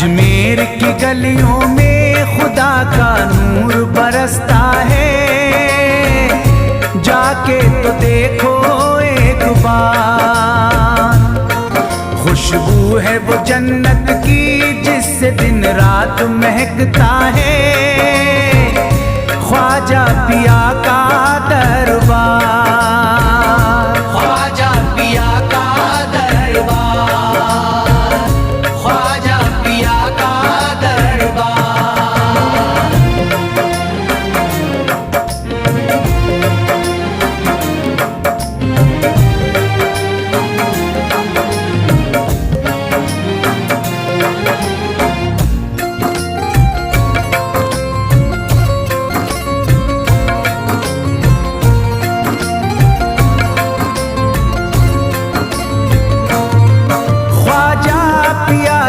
अजमेर की गलियों में खुदा का नूर बरसता है, जाके तो देखो एक बार। खुशबू है वो जन्नत की जिससे दिन रात महकता है, ख्वाजा पिया का दरबार, ख्वाजा पिया का दरबार, ख्वाजा पिया का दरबार।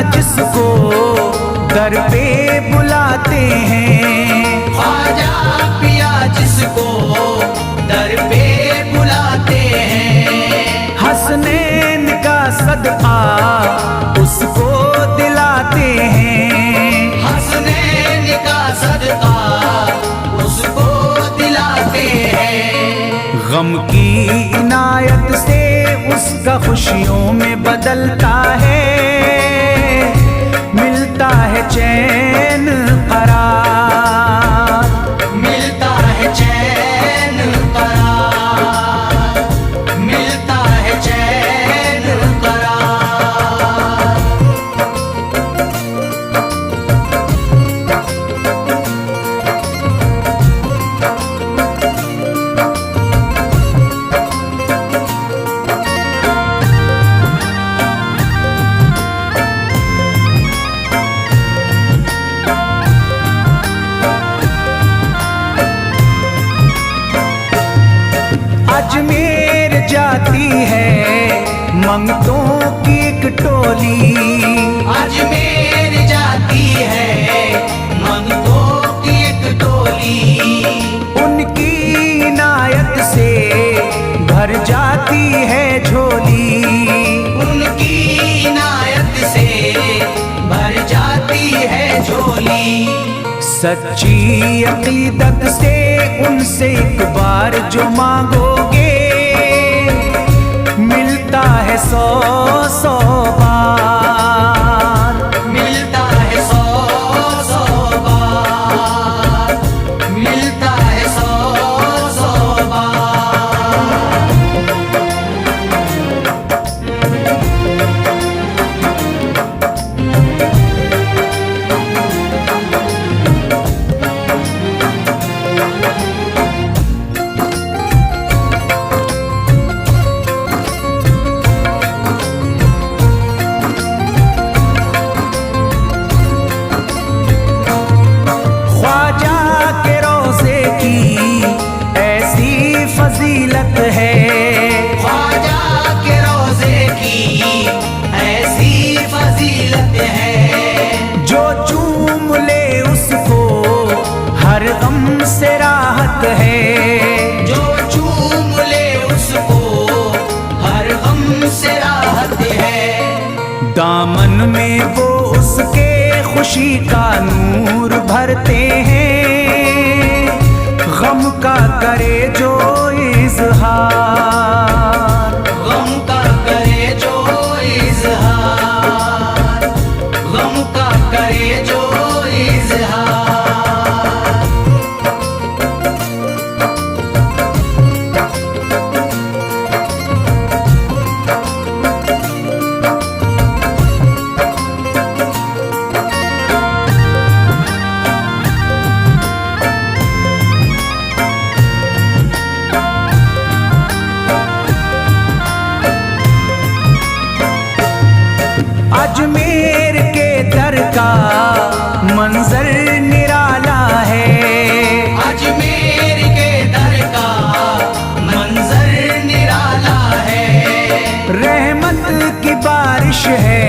जिसको दर पे बुलाते हैं, ख्वाजा पिया जिसको दर पे बुलाते हैं, हसनैन का सदका उसको दिलाते हैं, हसनैन का सदका उसको दिलाते हैं। गम की इनायत से उसका खुशियों में बदलता है, मिलता है चैन करार, मिलता है चैन करार, मिलता है चैन करार। अजमेर जाती है मंगतों की एक टोली, अजमेर जाती है मंगतों की एक टोली, उनकी इनायत से भर जाती है झोली, उनकी इनायत से भर जाती है झोली। सच्ची अकीदत से उनसे एक बार जो मांगोगे, मिलता है 100 बार, मिलता है 100 बार, मिलता है 100 बार। फजीलत है ख्वाजा के रोज़े की ऐसी फजीलत है, जो चूम ले उसको हर गम से राहत है, जो चूम ले उसको हर गम से राहत है। दामन में वो उसके खुशी का नूर भरते हैं, गम का करे जो इज़हार, गम का करे जो इज़हार, गम का करे जो इज़हार। अजमेर के दर का मंजर निराला है, अजमेर के दर का मंजर निराला है। रहमत की बारिश है,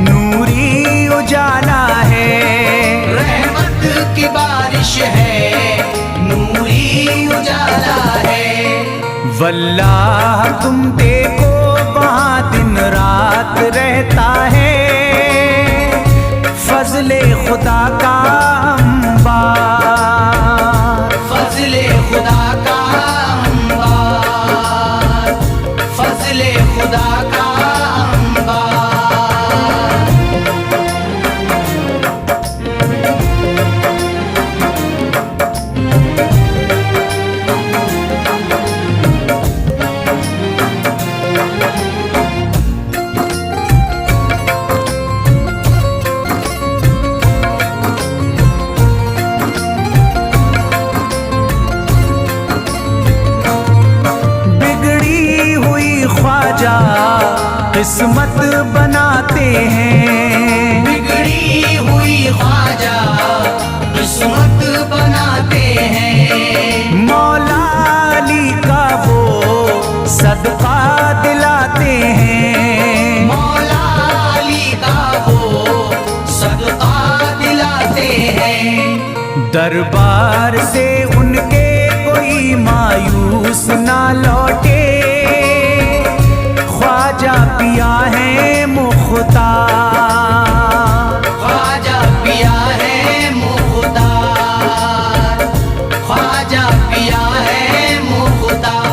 नूरी उजाला है, रहमत की बारिश है, नूरी उजाला है। वल्लाह तुम देखो वहाँ दिन रात रहता है, फजले खुदा का अंबार, फजले खुदा का अंबार, फजले खुदा का अंबार। किस्मत बनाते हैं, बिगड़ी हुई ख्वाजा किस्मत बनाते हैं। मौला अली का वो सदका दिलाते हैं, मौला अली का वो सदका दिलाते हैं। दरबार से उनके कोई मायूस ना लौटे, ख्वाजा पिया है मुख्तार, ख्वाजा पिया है मुख्तार, ख्वाजा पिया है मुख्तार।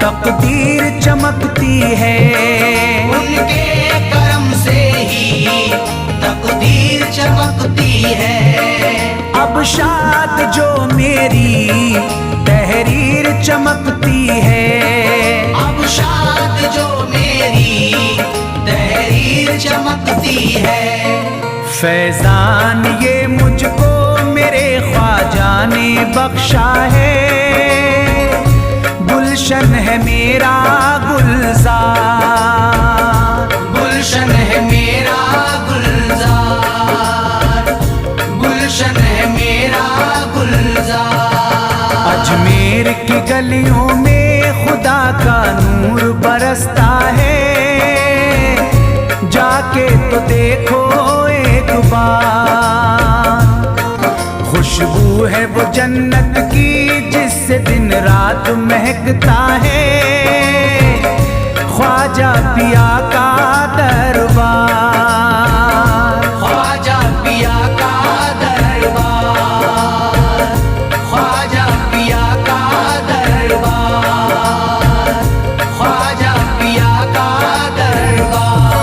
तकदीर चमकती है, उनके करम से ही तकदीर चमकती है। अब शाद जो मेरी तहरीर चमकती है, अब शाद जो मेरी तहरीर चमकती है। फैजान ये मुझको मेरे ख्वाजा ने बख्शा है, गुलशन है मेरा गुलजार, गुलशन है मेरा गुलजार, गुलशन है मेरा गुलजार। अजमेर की गलियों में खुदा का नूर बरसता है, जाके तो देखो एक बार। खुशबू है वो जन्नत की जिससे दिन रात महकता है, ख्वाजा पिया का दरबार, ख्वाजा पिया का दरबार, ख्वाजा पिया का दरबार, ख्वाजा पिया का दरबार।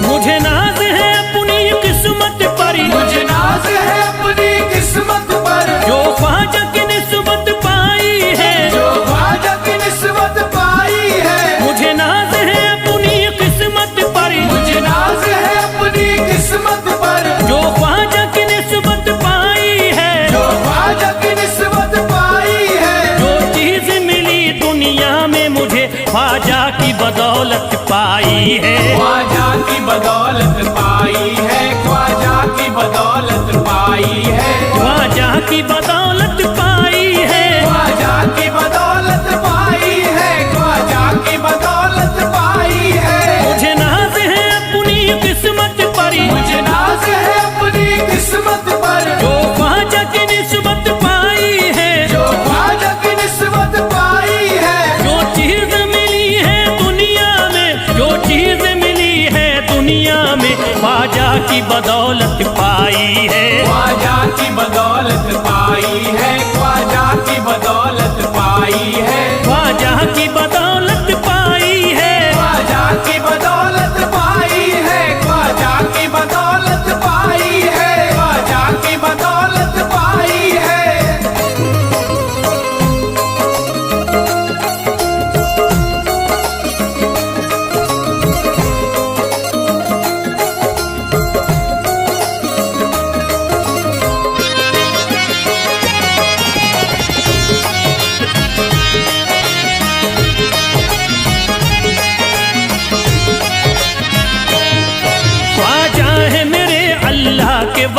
मुझे नाज है अपनी किस्मत पर, मुझे नाज है अपनी किस्मत पर, जो ख्वाजा की निस्बत पाई है, जो ख्वाजा की निस्बत पाई है। मुझे नाज है अपनी किस्मत पर, मुझे नाज है अपनी किस्मत पर, जो ख्वाजा की निस्बत पाई है, जो ख्वाजा की निस्बत पाई है। जो चीज मिली दुनिया में मुझे ख्वाजा की बदौलत पाई है, ख्वाजा की बदौलत पाई है, ख्वाजा की बदौलत पाई है, ख्वाजा की बदौलत पाई है, ख्वाजा की बदौलत पाई है, ख्वाजा की बदौलत पाई है। मुझे नाज है अपनी किस्मत पर, मुझे नाज है अपनी किस्मत पर, जो ख्वाजा की निस्बत पाई है, जो ख्वाजा की निस्बत पाई है। जो चीज मिली है दुनिया में, जो चीज मिली है दुनिया में ख्वाजा की बदौलत पाई है, ख्वाजा की बदौलत पाई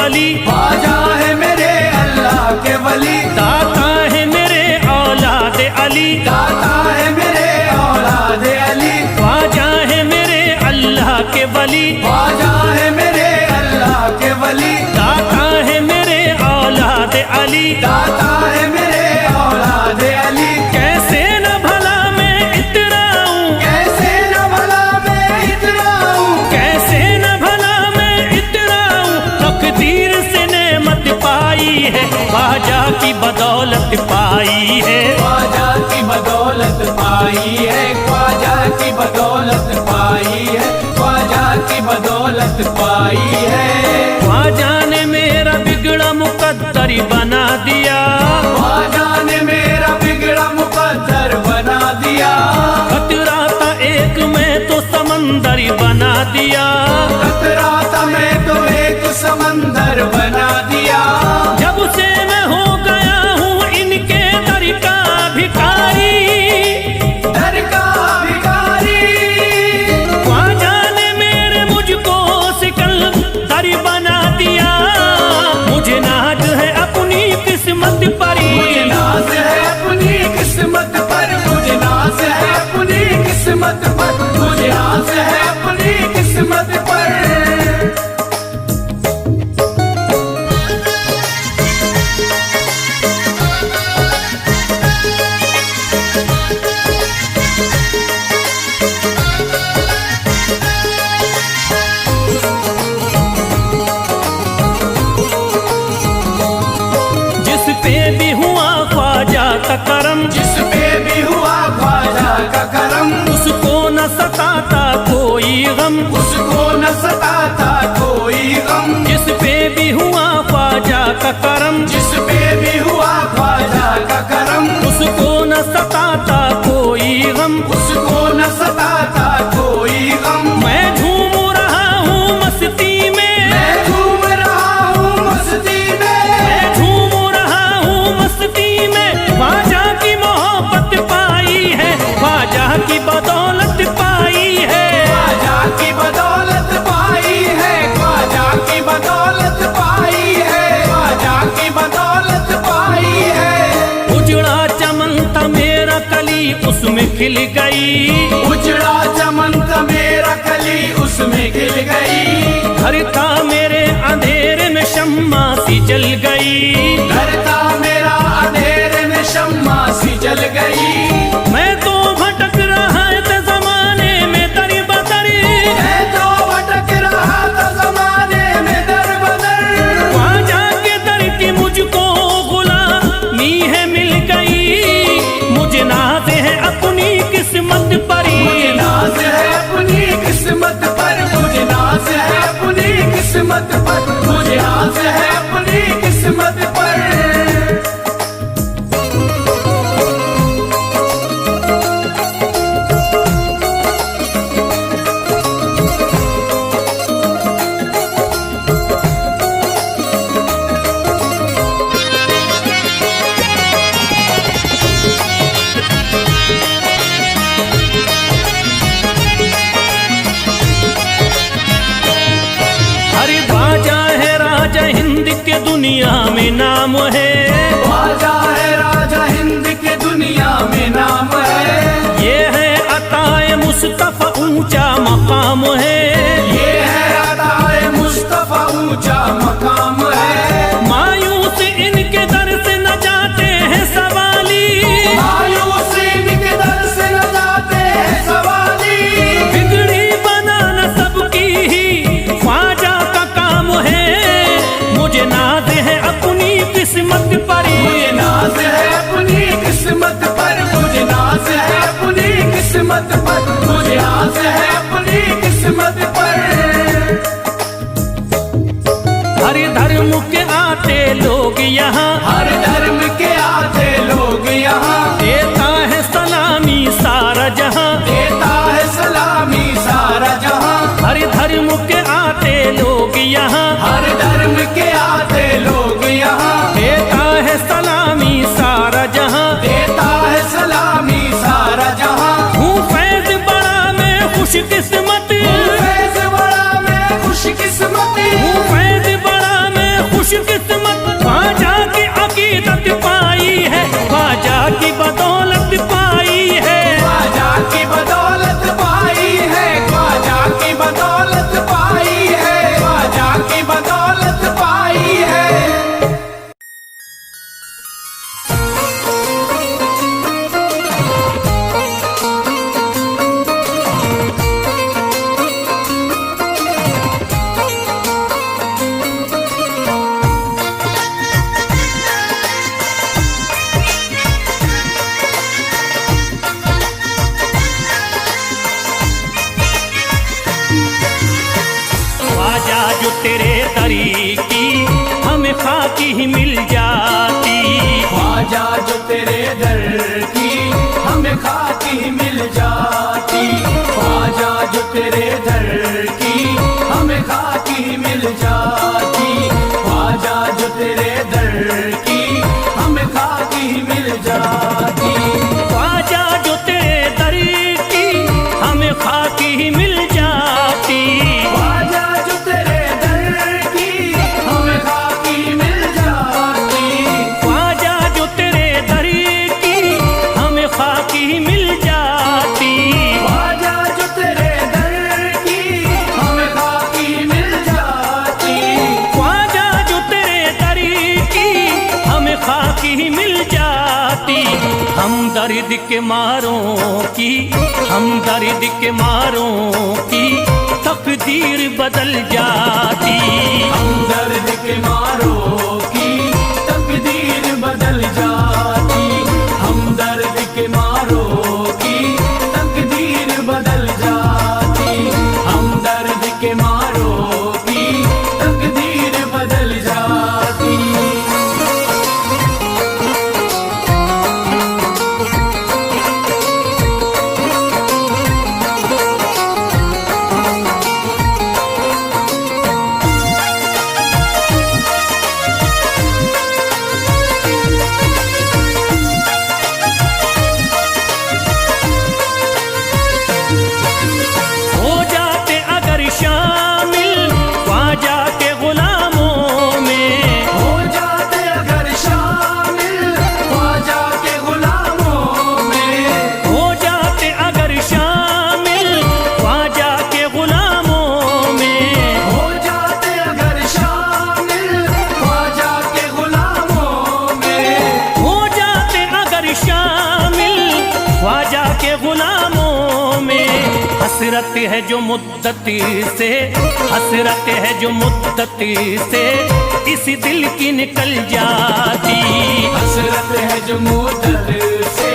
वली, ख्वाजा है मेरे अल्लाह के वली, दाता है मेरे औलाद अली, दाता है मेरे औलाद अली, ख्वाजा है मेरे अल्लाह के वली, ख्वाजा है मेरे अल्लाह के वली, दाता है मेरे औलाद अली, दाता है मेरे औलाद अली। कैसे न भला मैं इतराऊं, कैसे न भला मैं इतराऊं, कैसे न भला मैं इतराऊं, तकदीर से नेमत पाई है, ख्वाजा की बदौलत पाई है, ख्वाजा की बदौलत पाई है, ख्वाजा की बदौलत पाई है, ख्वाजा की बदौलत पाई है। ख्वाजा ने मेरा बिगड़ा मुकद्दर बना दिया, ख्वाजा ने मेरा बिगड़ा मुकद्दर बना दिया, खतरा था एक मैं तो समंदर बना दिया, खतरा था मैं तो एक समंदर बना दिया। जब से मैं हो गया हूँ इनके दर का भिखारी, दर का भिखारी, ख्वाजा ने मेरे मुझको सिकंदर बना दिया, मुझे नाज है अपनी किस्मत पर, मुझे नाज है अपनी किस्मत पर, मुझे नाज है अपनी किस्मत पर, मुझे नाज है अपनी किस्मत पर। जिस पे भी हुआ ख्वाजा का करम, जिस पे भी हुआ ख्वाजा का करम, उसको न सताता कोई गम, उसको न सताता कोई गम। जिस पे भी हुआ ख्वाजा का करम, जिस पे भी हुआ ख्वाजा का करम, उसको न सताता कोई गम, उसको न सताता कोई गम। मैं झूम रहा हूँ मस्ती में, मैं झूम रहा हूँ मस्ती में, मैं झूम रहा हूँ मस्ती में, ख्वाजा की मोहब्बत पाई है, ख्वाजा की बदौलत पाई है, ख्वाजा की बदौलत पाई है, ख्वाजा की बदौलत पाई है, ख्वाजा की बदौलत पाई है। उजड़ा चमन था मेरा कली उसमें खिल गई, उजड़ा चमन था मेरा कली उसमें खिल गई, घर था मेरे अंधेरे में शम्मा सी जल गई, घर था मेरा अंधेरे में शम्मा सी जल गई। मैं तो भटक रहा था जमाने में दर बदर, मैं तो भटक रहा था जमाने में दर बदर, ख्वाजा के दर की मुझको गुलामी है मिल गई, मुझे नाज है अपनी किस्मत पर, मुझे नाज है अपनी किस्मत पर, मुझे नाज है अपनी किस्मत पर, मुझे नाज है अपनी किस्मत पर। अरे ख्वाजा है राजा हिंद के दुनिया में नाम है, ख्वाजा है राजा हिंद के दुनिया में नाम है, ये है अताए मुस्तफा ऊंचा मकाम है, ये है अताए मुस्तफा ऊंचा मकाम है। मायूस इनके दर से न जाते हैं सवाली, मायूस इनके दर से न जाते हैं सवाली, बिगड़ी बनाना सबकी ही ख्वाजा का काम है, मुझे नाज है अपनी किस्मत पर, मुझे नाज है अपनी किस्मत पर, मुझे नाज है अपनी किस्मत पर, मुझे नाज है अपनी किस्मत ख्वाजा जो तेरे दर की हमें खाकी मिल जाती, ख्वाजा जो तेरे दर की हमें खाकी मिल जाती, ख्वाजा जो तेरे दर की हमें खाकी मिल जाती, ख्वाजा जो तेरे दर की हमें खाकी मिल जाती, ख्वाजा जो तेरे दर की हमें खाकी मिल जाती, ख्वाजा जो तेरे दर की हमें खाकी मिल जाती, ख्वाजा जो तेरे दर की हमें खाकी मिल जाती, ख्वाजा जो तेरे दर की हमें खाकी मिल जाती। हम दर्द के मारों की, हम दर्द के मारों की तकदीर बदल जाती, हम दर्द के मारों की तकदीर बदल जाती, हम दर्द के मारों की तकदीर बदल जाती, हम दर्द के मारों की तकदीर बदल जाती। हो जाते अगर शामिल ख्वाजा के गुलामों में, हो जाते अगर शामिल ख्वाजा के गुलामों में, हो जाते अगर शामिल ख्वाजा के गुलामों में, हो जाते अगर शामिल ख्वाजा के गुलामों में, हो जाते अगर शामिल ख्वाजा के गुलामों में। हसरत है जो मुद्दती से, हसरत है जो मुद्दती से इस दिल की निकल जाती, हसरत है जो मुद्दत से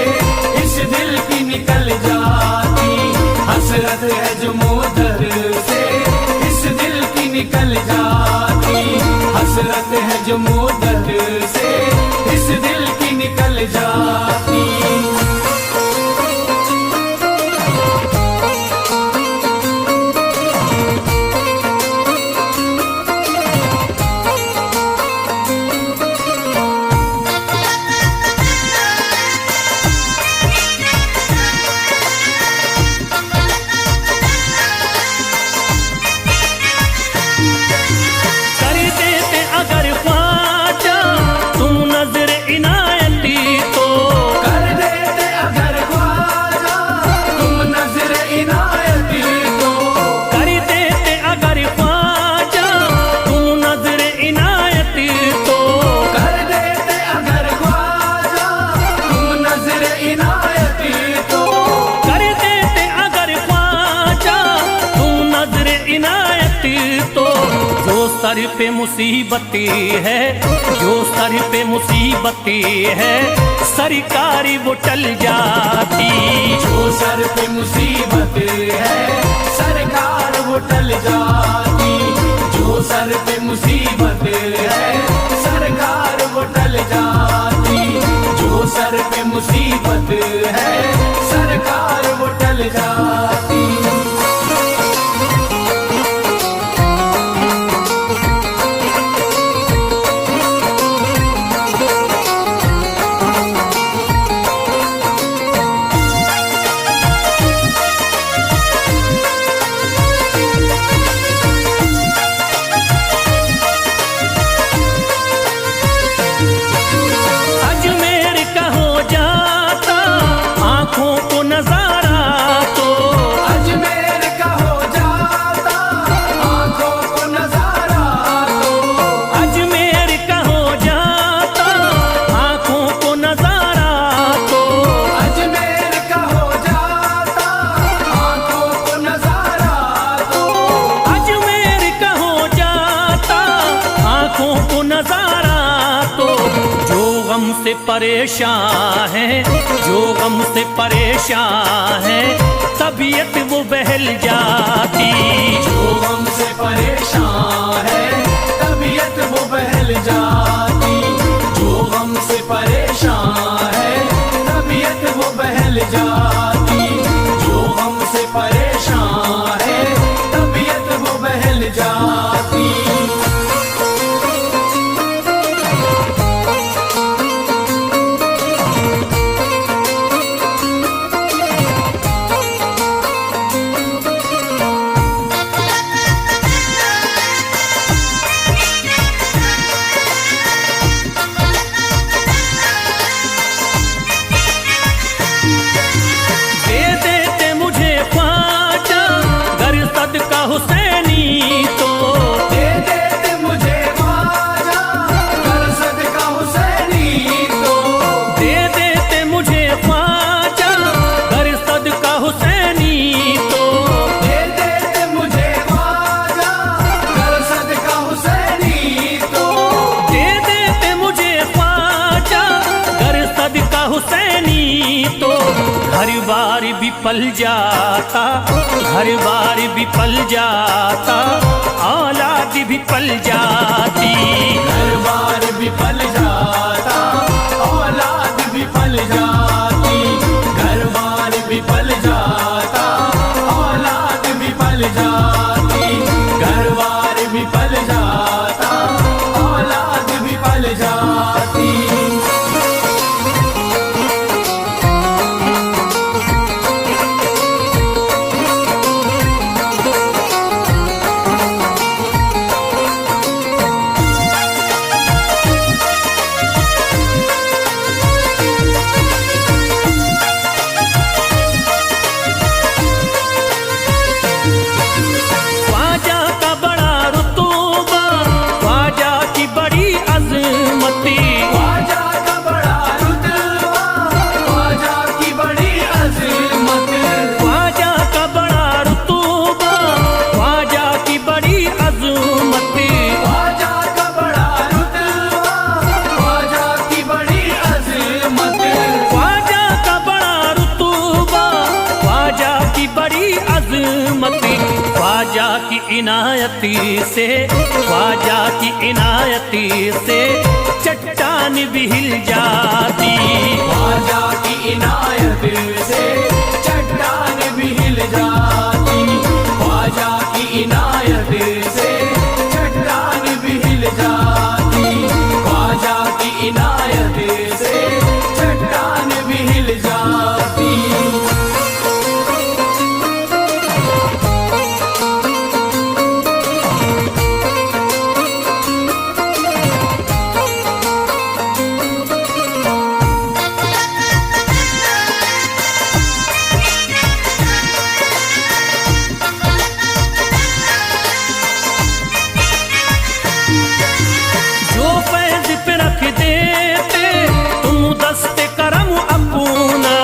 इस दिल की निकल जाती, हसरत है जो मुद्दत से इस दिल की निकल जाती, हसरत है जो मुद्दत से इस दिल की निकल जाती। कर देते अगर ख्वाजा तुम नजर इनायती तो, कर देते अगर ख्वाजा तुम नजर इनायती तो, कर देते अगर ख्वाजा तुम नजर इनायती तो, कर देते अगर ख्वाजा तुम नजर इनायती तो, कर देते अगर ख्वाजा तुम नजर इनायती तो। जो सर पे मुसीबती है, जो सर पे मुसीबती है सरकारी वो टल जाती, जो सर पे मुसीबत है सरकार वो टल जाती, जो सर पे मुसीबत है सरकार वो टल जाती, जो सर पे मुसीबत है सरकार वो टल जाती। अजमेर का हो जाता आंखों को नजारा तो, अजमेर का हो जाता आंखों को नजारा तो, अजमेर का हो जाता आंखों को नजारा तो, अजमेर का हो जाता आंखों को नजारा तो, अजमेर का हो जाता आंखों को नजारा तो। जो गम से परेशान है, जो गम से परेशान है तबीयत वो बहल जाती, जो गम से परेशान है तबीयत वो बहल जाती, जो गम से परेशान तो घर बार विफल जाता, घर बार विफल जाता, औलाद विफल जाती। घर बार विफल जाता, औलाद विफल जाती। घर बार विफल जाता, औलाद विफल जाती। घर बार विफल जाता, औलाद विफल जाती। ख्वाजा का बड़ा रुतबा, ख्वाजा की बड़ी अजमती, ख्वाजा का बड़ा रुतबा, ख्वाजा की बड़ी अज़मत। ख्वाजा का बड़ा रुतबा, ख्वाजा की बड़ी अजमती। ख्वाजा का बड़ा रुतबा, ख्वाजा की बड़ी अज़मत। ख्वाजा का बड़ा रुतबा, ख्वाजा की बड़ी अजमती। ख्वाजा की इनायती से, ख्वाजा की इनायती से चट्टान भी हिल जाती। ख्वाजा की इनायत से चट्टान भी हिल जाती। ख्वाजा की इनायत से चट्टान भी हिल जाती। ख्वाजा की इनायत से चट्टान भी हिल जाती। जो फैज पे रख देते तुम दस्ते करम अपना,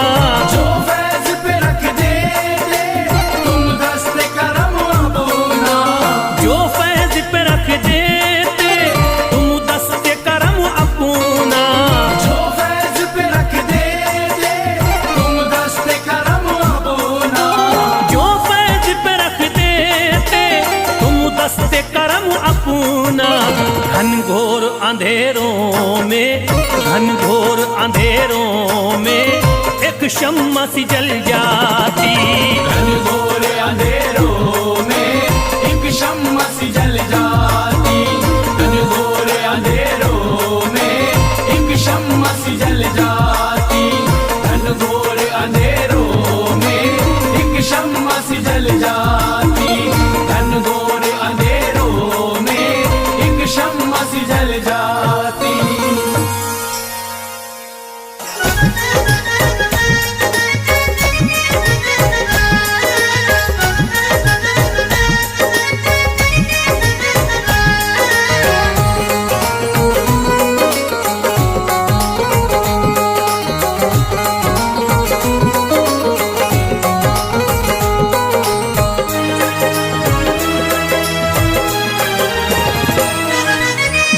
जो फैज पे रख देते तुम दस्ते करम अपना। जो फैज पे रख देते तुम दस्ते करम अपना। जो फैज पे रख देते तुम दस्ते करम अपना। जो फैज पे रख देते तुम दस्ते करम अपना। घनघोर अंधेरों में, घनघोर अंधेरों में एक शम्मा सी जल जाती। घनघोर अंधेरों में एक शम्मा सी जल जाती। घनघोर अंधेरों में एक शम्मा सी जल जाती। घनघोर अंधेरों में एक शम्मा सी जल जाती। घनघोर अंधेरों में एक शम्मा सी जल जाती।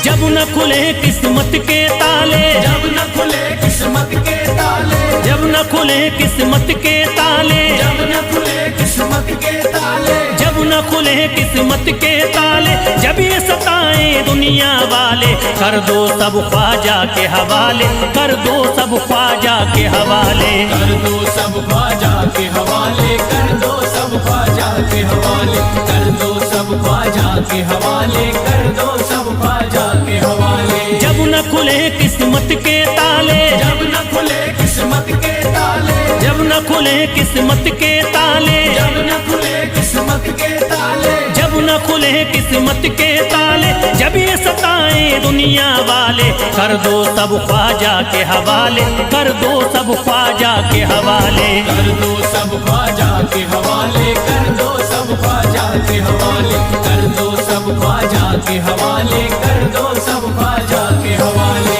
जब न खुले किस्मत के ताले, जब न खुले किस्मत के ताले। जब न खुले किस्मत के ताले, जब न खुले किस्मत के ताले। जब न खुले किस्मत के ताले, जब ये सताए दुनिया वाले, कर दो सब ख्वाजा के हवाले, कर दो सब ख्वाजा के हवाले। कर दो सब ख्वाजा के हवाले। कर दो सब ख्वाजा के हवाले। कर दो सब ख्वाजा के हवाले। कर दो सब ख्वाजा के हवाले। जब न खुले किस्मत के ताले, जब न खुले किस्मत के ताले। जब न खुले किस्मत के ताले, जब न खुले किस्मत के ताले। जब न खुले किस्मत के ताले, जब ये सताए दुनिया वाले, कर दो सब ख्वाजा के हवाले, कर दो सब ख्वाजा के हवाले। कर दो सब ख्वाजा के हवाले। कर दो सब ख्वाजा के हवाले। कर दो सब ख्वाजा के हवाले। कर दो सब ख्वाजा के हवाले।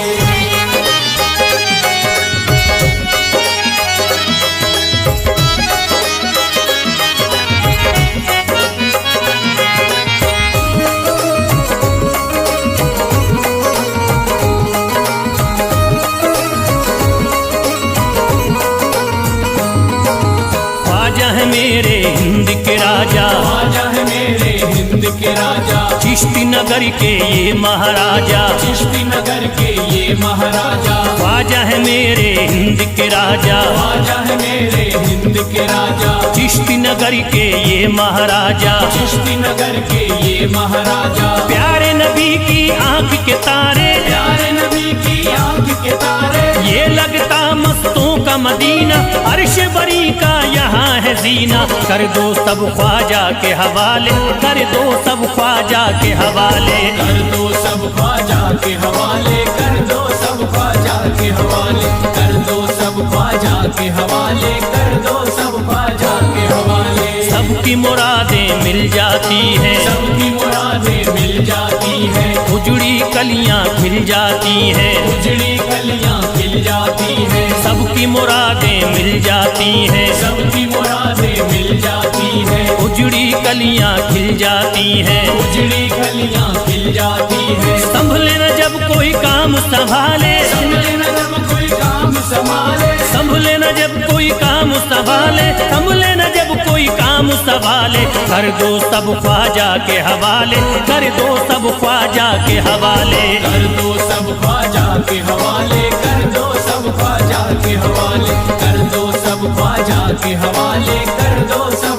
हिंद के राजा, ख्वाजा है मेरे हिंद के राजा, चिश्ती नगर के ये महाराजा, चिश्ती नगर के ये महाराजा, ख्वाजा है मेरे हिंद के राजा, ख्वाजा है मेरे हिंद के राजा, चिश्ती नगर के ये महाराजा, चिश्ती नगर के ये महाराजा, प्यारे नबी की आंख के तारे, प्यारे नबी की आंख के तारे, ये लगता मस्तों का मदीना, अर्श बरी का यहाँ है जीना, कर दो सब ख्वाजा के हवाले, कर दो सब ख्वाजा के हवाले, कर दो सब ख्वाजा के हवाले, कर दो सब ख्वाजा के हवाले, कर दो सब ख्वाजा के हवाले, कर दो सब ख्वाजा के हवाले। सबकी मुरादें मिल जाती हैं, सबकी मुरादें मिल जाती है, उजड़ी कलियां खिल जाती हैं, उजड़ी कलियां खिल जाती है, सबकी मुरादें मिल जाती हैं, सबकी मुरादें मिल जाती है, उजड़ी कलियां खिल जाती हैं, उजड़ी कलियां खिल जाती है। संभले न जब कोई काम संभाले, संभले न जब कोई काम संभाले, संभले न जब कोई काम संभाले, संभले न जब कोई काम संभाले, कर दो सब ख्वाजा के हवाले, कर दो सब ख्वाजा के हवाले, कर दो सब ख्वाजा के हवाले, कर दो सब ख्वाजा के हवाले, कर दो सब ख्वाजा के हवाले, कर दो सब